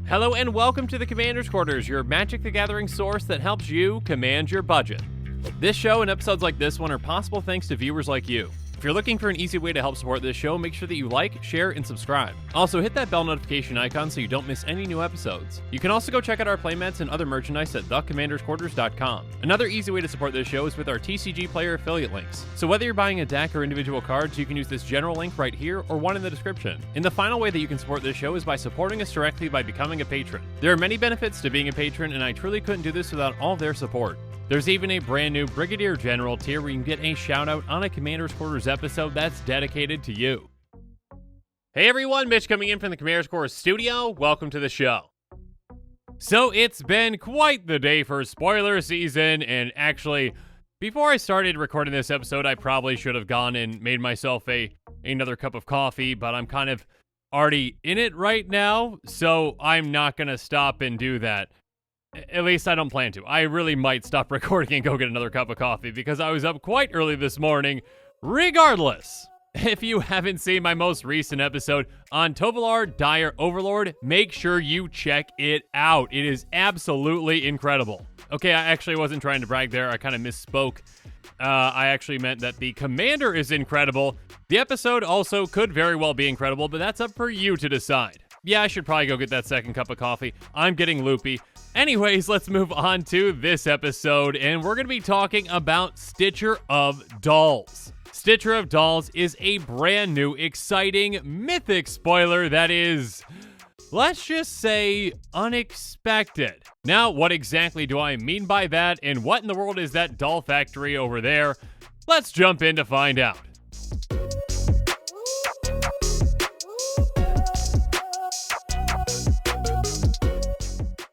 Hello and welcome to the Commander's Quarters, your Magic the Gathering source that helps you command your budget. This show and episodes like this one are possible thanks to viewers like you. If you're looking for an easy way to help support this show, make sure that you like, share, and subscribe. Also, hit that bell notification icon so you don't miss any new episodes. You can also go check out our playmats and other merchandise at thecommandersquarters.com. Another easy way to support this show is with our TCG player affiliate links. So whether you're buying a deck or individual cards, you can use this general link right here or one in the description. And the final way that you can support this show is by supporting us directly by becoming a patron. There are many benefits to being a patron, and I truly couldn't do this without all their support. There's even a brand new Brigadier General tier where you can get a shout out on a Commander's Quarters episode that's dedicated to you. Hey everyone, Mitch coming in from the Commander's Quarters studio. Welcome to the show. So it's been quite the day for spoiler season, and actually, before I started recording this episode, I probably should have gone and made myself another cup of coffee, but I'm kind of already in it right now, so I'm not gonna stop and do that. At least I don't plan to. I really might stop recording and go get another cup of coffee because I was up quite early this morning. Regardless, if you haven't seen my most recent episode on Tovolar Dire Overlord, make sure you check it out. It is absolutely incredible. Okay, I actually wasn't trying to brag there. I kind of misspoke. I actually meant that the commander is incredible. The episode also could very well be incredible, but that's up for you to decide. Yeah, I should probably go get that second cup of coffee. I'm getting loopy. Anyways, let's move on to this episode, and we're going to be talking about Stitcher of Dolls. Stitcher of Dolls is a brand new, exciting, mythic spoiler that is, let's just say, unexpected. Now, what exactly do I mean by that, and what in the world is that doll factory over there? Let's jump in to find out.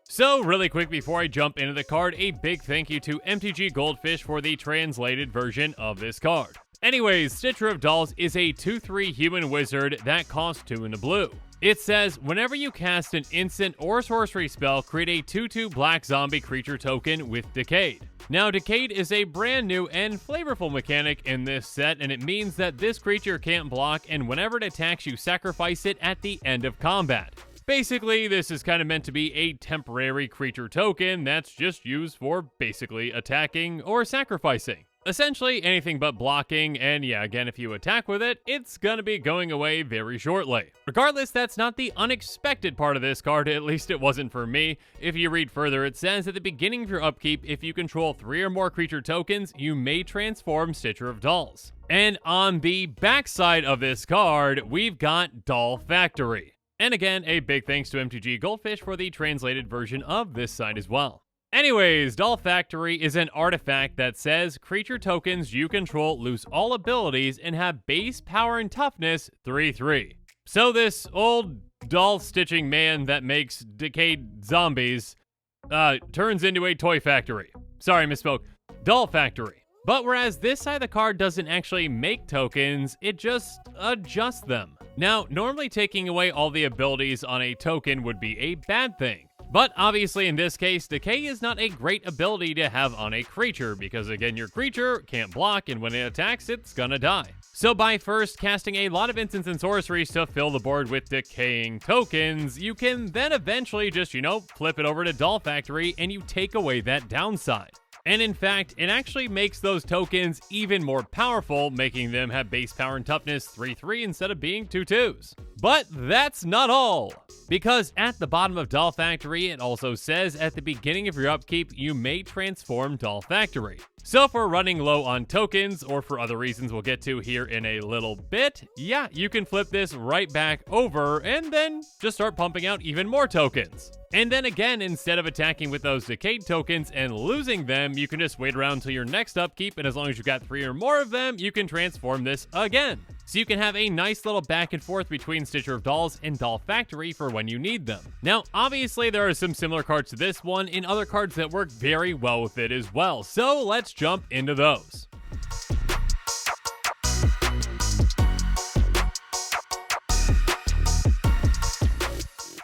So, really quick before I jump into the card, a big thank you to MTG Goldfish for the translated version of this card. Anyways, Stitcher of Dolls is a 2/3 human wizard that costs 2 and a blue. It says, whenever you cast an instant or sorcery spell, create a 2/2 black zombie creature token with Decayed. Now, Decayed is a brand new and flavorful mechanic in this set, and it means that this creature can't block, and whenever it attacks, you sacrifice it at the end of combat. Basically, this is kind of meant to be a temporary creature token that's just used for basically attacking or sacrificing. Essentially anything but blocking, and yeah, again, if you attack with it, it's gonna be going away very shortly. Regardless, that's not the unexpected part of this card, at least it wasn't for me. If you read further, it says at the beginning of your upkeep, if you control 3 or more creature tokens, you may transform Stitcher of Dolls. And on the backside of this card, we've got Doll Factory. And again, a big thanks to MTG Goldfish for the translated version of this site as well. Anyways, Doll Factory is an artifact that says creature tokens you control lose all abilities and have base power and toughness 3/3. So this old doll stitching man that makes decayed zombies turns into a toy factory. Sorry, misspoke. Doll Factory. But whereas this side of the card doesn't actually make tokens, it just adjusts them. Now, normally taking away all the abilities on a token would be a bad thing. But obviously in this case, Decay is not a great ability to have on a creature because again, your creature can't block and when it attacks, it's gonna die. So by first casting a lot of instants and sorceries to fill the board with decaying tokens, you can then eventually just, flip it over to Doll Factory and you take away that downside. And in fact, it actually makes those tokens even more powerful, making them have base power and toughness 3/3 instead of being 2/2s. But that's not all, because at the bottom of Doll Factory, it also says at the beginning of your upkeep, you may transform Doll Factory. So if we're running low on tokens, or for other reasons we'll get to here in a little bit, yeah, you can flip this right back over and then just start pumping out even more tokens. And then again, instead of attacking with those decayed tokens and losing them, you can just wait around until your next upkeep, and as long as you've got 3 or more of them, you can transform this again. So you can have a nice little back and forth between Stitcher of Dolls and Doll Factory for when you need them. Now, obviously there are some similar cards to this one and other cards that work very well with it as well, so let's jump into those.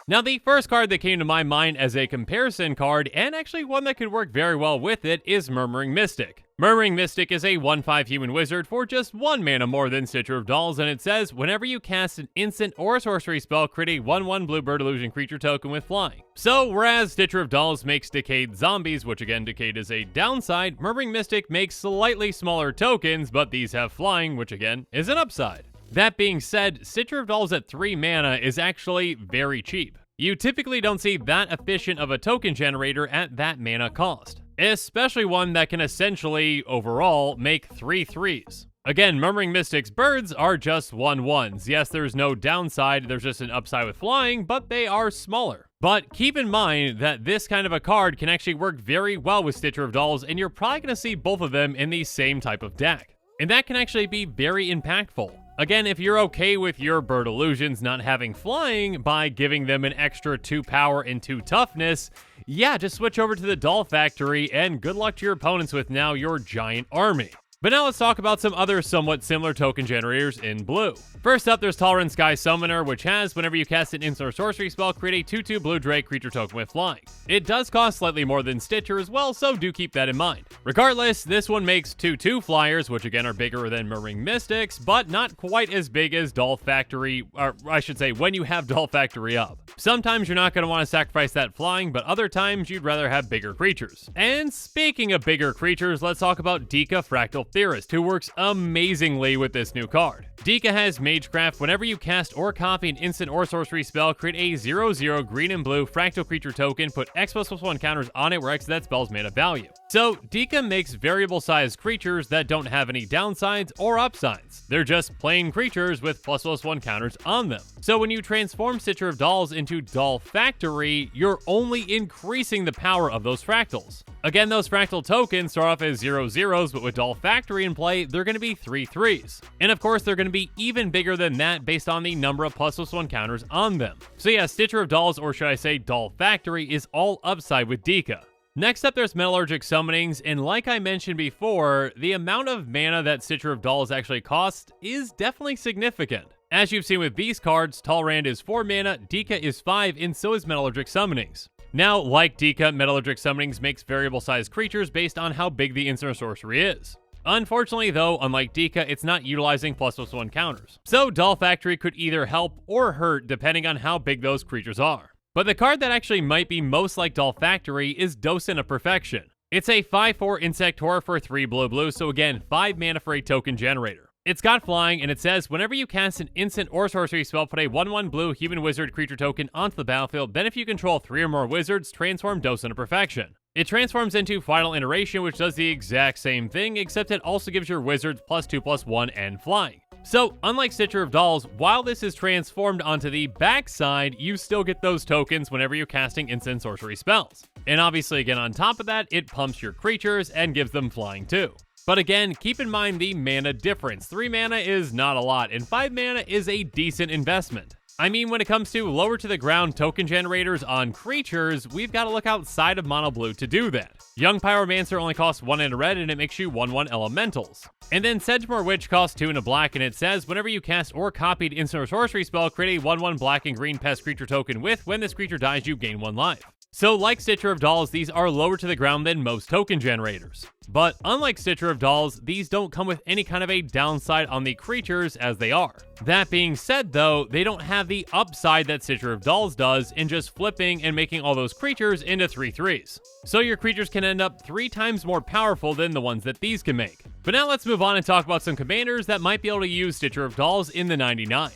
Now, the first card that came to my mind as a comparison card, and actually one that could work very well with it, is Murmuring Mystic. Murmuring Mystic is a 1/5 human wizard for just 1 mana more than Stitcher of Dolls, and it says, whenever you cast an instant or a sorcery spell, create a 1/1 blue bird illusion creature token with flying. So, whereas Stitcher of Dolls makes Decayed zombies, which again, Decayed is a downside, Murmuring Mystic makes slightly smaller tokens, but these have flying, which again, is an upside. That being said, Stitcher of Dolls at 3 mana is actually very cheap. You typically don't see that efficient of a token generator at that mana cost, especially one that can essentially, overall, make 3 3s. Again, Murmuring Mystic's birds are just 1/1s. Yes, there's no downside, there's just an upside with flying, but they are smaller. But keep in mind that this kind of a card can actually work very well with Stitcher of Dolls, and you're probably going to see both of them in the same type of deck. And that can actually be very impactful. Again, if you're okay with your bird illusions not having flying by giving them an extra 2 power and 2 toughness, yeah, just switch over to the Doll Factory and good luck to your opponents with now your giant army. But now let's talk about some other somewhat similar token generators in blue. First up, there's Tolerant Sky Summoner, which has, whenever you cast an instant or sorcery spell, create a 2/2 blue drake creature token with flying. It does cost slightly more than Stitcher as well, so do keep that in mind. Regardless, this one makes 2/2 flyers, which again are bigger than Murmuring Mystics, but not quite as big as Doll Factory, or I should say, when you have Doll Factory up. Sometimes you're not going to want to sacrifice that flying, but other times you'd rather have bigger creatures. And speaking of bigger creatures, let's talk about Dika Fractal Theorist, who works amazingly with this new card. Dika has Magecraft. Whenever you cast or copy an instant or sorcery spell, create a 0/0 green and blue fractal creature token, put X++1 counters on it where X is that spell's mana value. So Dika makes variable sized creatures that don't have any downsides or upsides. They're just plain creatures with ++1 counters on them. So when you transform Stitcher of Dolls into Doll Factory, you're only increasing the power of those fractals. Again, those fractal tokens start off as 0/0s, but with Doll Factory in play, they're going to be 3 3s. And of course, they're going to be even bigger than that based on the number of ++1 counters on them. So yeah, Stitcher of Dolls, or should I say Doll Factory, is all upside with Dika. Next up, there's Metallurgic Summonings, and like I mentioned before, the amount of mana that Stitcher of Dolls actually costs is definitely significant. As you've seen with these cards, Talrand is 4 mana, Dika is 5, and so is Metallurgic Summonings. Now, like Dika, Metallurgic Summonings makes variable-sized creatures based on how big the instant or sorcery is. Unfortunately, though, unlike Dika, it's not utilizing ++1 counters. So Doll Factory could either help or hurt depending on how big those creatures are. But the card that actually might be most like Doll Factory is Docent of Perfection. It's a 5/4 insect horror for 3 blue, so again, 5 mana for a token generator. It's got flying, and it says, whenever you cast an instant or sorcery spell, put a 1/1 blue human wizard creature token onto the battlefield, then if you control 3 or more wizards, transform Docent of Perfection. It transforms into Final Iteration, which does the exact same thing, except it also gives your wizards +2/+1 and flying. So, unlike Stitcher of Dolls, while this is transformed onto the backside, you still get those tokens whenever you're casting instant sorcery spells. And obviously, again, on top of that, it pumps your creatures and gives them flying too. But again, keep in mind the mana difference. 3 mana is not a lot, and 5 mana is a decent investment. I mean, when it comes to lower to the ground token generators on creatures, we've got to look outside of mono blue to do that. Young Pyromancer only costs 1 and a red, and it makes you 1/1 elementals. And then Sedgemoor Witch costs 2 and a black, and it says, whenever you cast or copied instant or sorcery spell, create a 1/1 black and green pest creature token with, when this creature dies, you gain 1 life. So like Stitcher of Dolls, these are lower to the ground than most token generators. But unlike Stitcher of Dolls, these don't come with any kind of a downside on the creatures as they are. That being said though, they don't have the upside that Stitcher of Dolls does in just flipping and making all those creatures into 3 3s. So your creatures can end up 3 times more powerful than the ones that these can make. But now let's move on and talk about some commanders that might be able to use Stitcher of Dolls in the 99.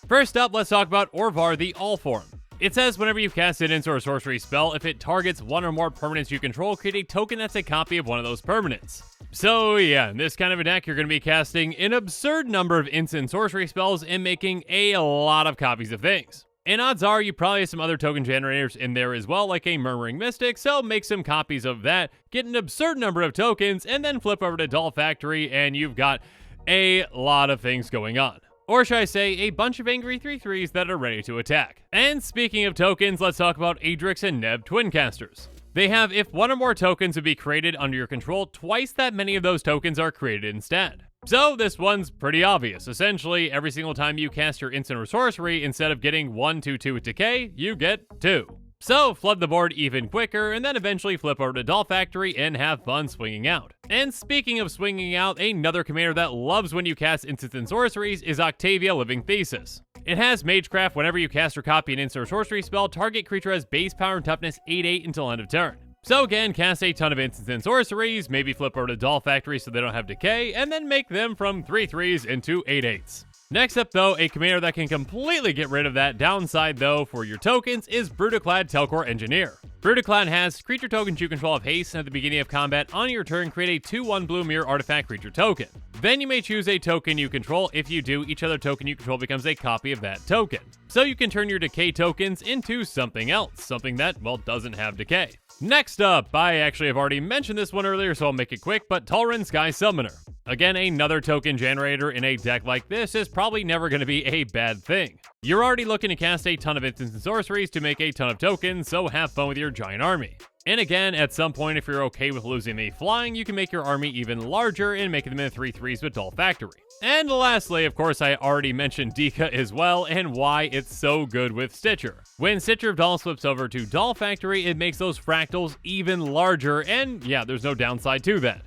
First up, let's talk about Orvar the Allform. It says whenever you cast an instant or sorcery spell, if it targets 1 or more permanents you control, create a token that's a copy of one of those permanents. So yeah, in this kind of a deck, you're going to be casting an absurd number of instant sorcery spells and making a lot of copies of things. And odds are you probably have some other token generators in there as well, like a Murmuring Mystic, so make some copies of that, get an absurd number of tokens, and then flip over to Doll Factory, and you've got a lot of things going on. Or should I say, a bunch of angry 3/3s that are ready to attack. And speaking of tokens, let's talk about Adrix and Neb Twincasters. They have, if 1 or more tokens would be created under your control, twice that many of those tokens are created instead. So this one's pretty obvious. Essentially, every single time you cast your instant or sorcery, instead of getting 1/2/2 with decay, you get 2. So flood the board even quicker, and then eventually flip over to Doll Factory and have fun swinging out. And speaking of swinging out, another commander that loves when you cast instants and sorceries is Octavia Living Thesis. It has Magecraft. Whenever you cast or copy an instant or sorcery spell, target creature has base power and toughness 8/8 until end of turn. So again, cast a ton of instants and sorceries, maybe flip over to Doll Factory so they don't have decay, and then make them from 3/3s into 8/8s. Next up though, a commander that can completely get rid of that downside though for your tokens is Brutaclad Telcore Engineer. Brutaclad has creature tokens you control have haste, and at the beginning of combat on your turn create a 2/1 blue mirror artifact creature token. Then you may choose a token you control. If you do, each other token you control becomes a copy of that token. So you can turn your decay tokens into something else, something that, well, doesn't have decay. Next up, I actually have already mentioned this one earlier, so I'll make it quick, but Talrin Sky Summoner. Again, another token generator in a deck like this is probably never going to be a bad thing. You're already looking to cast a ton of instants and sorceries to make a ton of tokens, so have fun with your giant army. And again, at some point, if you're okay with losing the flying, you can make your army even larger and make them in 3/3s with Doll Factory. And lastly, of course, I already mentioned Dika as well, and why it's so good with Stitcher. When Stitcher of Dolls flips over to Doll Factory, it makes those fractals even larger, and yeah, there's no downside to that.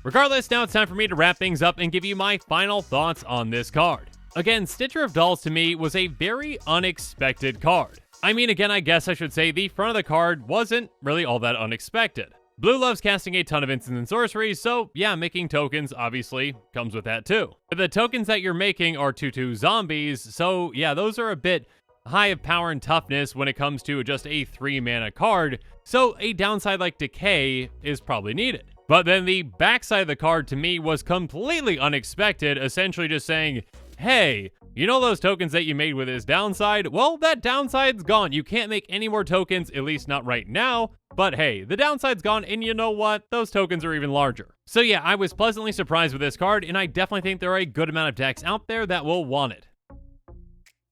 Regardless, now it's time for me to wrap things up and give you my final thoughts on this card. Again, Stitcher of Dolls to me was a very unexpected card. I mean, again, I guess I should say the front of the card wasn't really all that unexpected. Blue loves casting a ton of instants and sorceries, so yeah, making tokens obviously comes with that too. But the tokens that you're making are 2/2 zombies, so yeah, those are a bit high of power and toughness when it comes to just a 3-mana card, so a downside like Decay is probably needed. But then the backside of the card to me was completely unexpected, essentially just saying, hey, you know those tokens that you made with this downside? Well, that downside's gone. You can't make any more tokens, at least not right now. But hey, the downside's gone, and you know what? Those tokens are even larger. So yeah, I was pleasantly surprised with this card, and I definitely think there are a good amount of decks out there that will want it.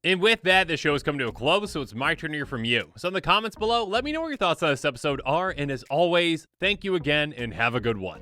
And with that, the show is coming to a close, so it's my turn to hear from you. So in the comments below, let me know what your thoughts on this episode are, and as always, thank you again, and have a good one.